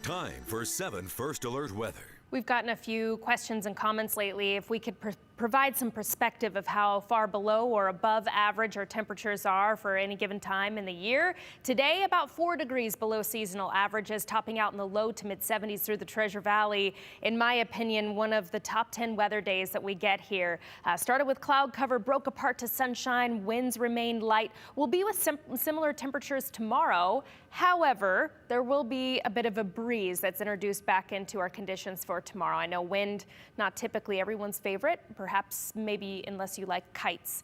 Time for 7 First Alert weather. We've gotten a few questions and comments lately. If we could provide some perspective of how far below or above average our temperatures are for any given time in the year. Today, about 4 degrees below seasonal averages, topping out in the low to mid 70s through the Treasure Valley. In my opinion, one of the top 10 weather days that we get here. Started with cloud cover, broke apart to sunshine, winds remained light. We'll be with similar temperatures tomorrow. However, there will be a bit of a breeze that's introduced back into our conditions for tomorrow. I know wind, not typically everyone's favorite, perhaps maybe unless you like kites.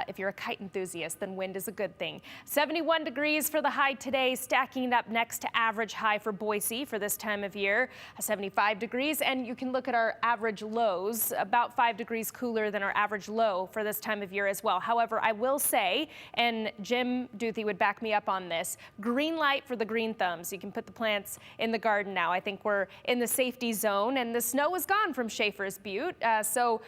If you're a kite enthusiast, then wind is a good thing. 71 degrees for the high today, stacking up next to average high for Boise for this time of year, 75 degrees. And you can look at our average lows, about 5 degrees cooler than our average low for this time of year as well. However, I will say, and Jim Duthie would back me up on this, green light for the green thumbs. You can put the plants in the garden now. I think we're in the safety zone, and the snow is gone from Schaefer's Butte, so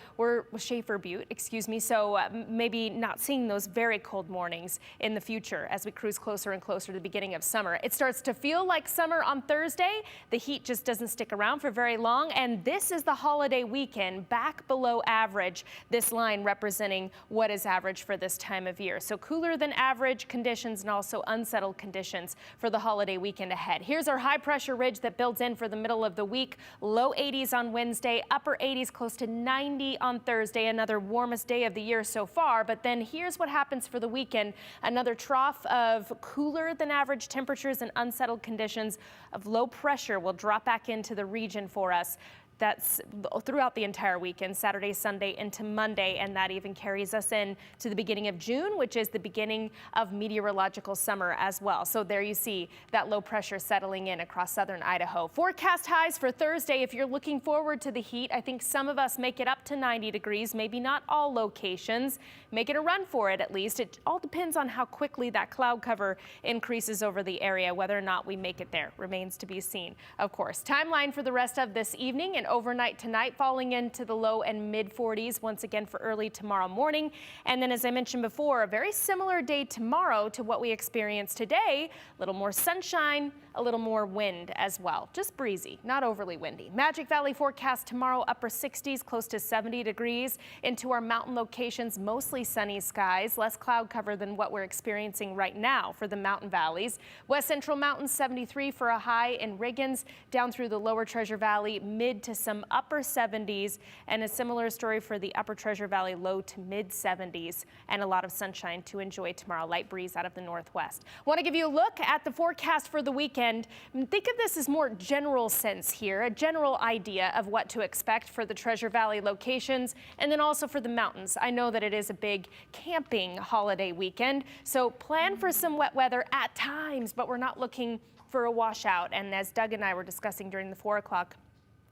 maybe not seeing those very cold mornings in the future as we cruise closer and closer to the beginning of summer. It starts to feel like summer on Thursday. The heat just doesn't stick around for very long, and this is the holiday weekend, back below average. This line representing what is average for this time of year. So cooler than average conditions and also unsettled conditions for the holiday weekend ahead. Here's our high pressure ridge that builds in for the middle of the week. Low 80s on Wednesday, upper 80s, close to 90 on Thursday, another warmest day of the year so far. But then here's what happens for the weekend. Another trough of cooler than average temperatures and unsettled conditions of low pressure will drop back into the region for us. That's throughout the entire weekend, Saturday, Sunday into Monday, and that even carries us in to the beginning of June, which is the beginning of meteorological summer as well. So there you see that low pressure settling in across southern Idaho. Forecast highs for Thursday. If you're looking forward to the heat, I think some of us make it up to 90 degrees, maybe not all locations. Make it a run for it at least. It all depends on how quickly that cloud cover increases over the area. Whether or not we make it there remains to be seen, of course. Timeline for the rest of this evening and overnight tonight, falling into the low and mid 40s once again for early tomorrow morning. And then, as I mentioned before, a very similar day tomorrow to what we experienced today. A little more sunshine, a little more wind as well. Just breezy, not overly windy. Magic Valley forecast tomorrow, upper 60s, close to 70 degrees. Into our mountain locations, mostly sunny skies, less cloud cover than what we're experiencing right now for the mountain valleys. West Central Mountains, 73 for a high in Riggins, down through the lower Treasure Valley, mid to some upper 70s, and a similar story for the upper Treasure Valley, low to mid 70s, and a lot of sunshine to enjoy tomorrow. Light breeze out of the northwest. Want to give you a look at the forecast for the weekend. Think of this as more general sense here, a general idea of what to expect for the Treasure Valley locations, and then also for the mountains. I know that it is a big camping holiday weekend, so plan for some wet weather at times, but we're not looking for a washout. And as Doug and I were discussing during the 4 o'clock,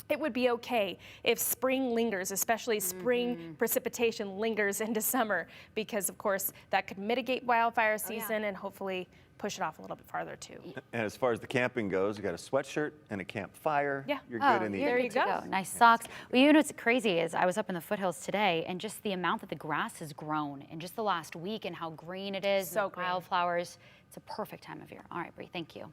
it would be okay if spring lingers, especially spring precipitation lingers into summer, because of course that could mitigate wildfire season and hopefully push it off a little bit farther too. And as far as the camping goes, you got a sweatshirt and a campfire. Yeah. You're good in the there evening. you go. Nice socks. Well, you know what's crazy is I was up in the foothills today, and just the amount that the grass has grown in just the last week and how green it is, So and the wildflowers. It's a perfect time of year. All right, Bree, thank you.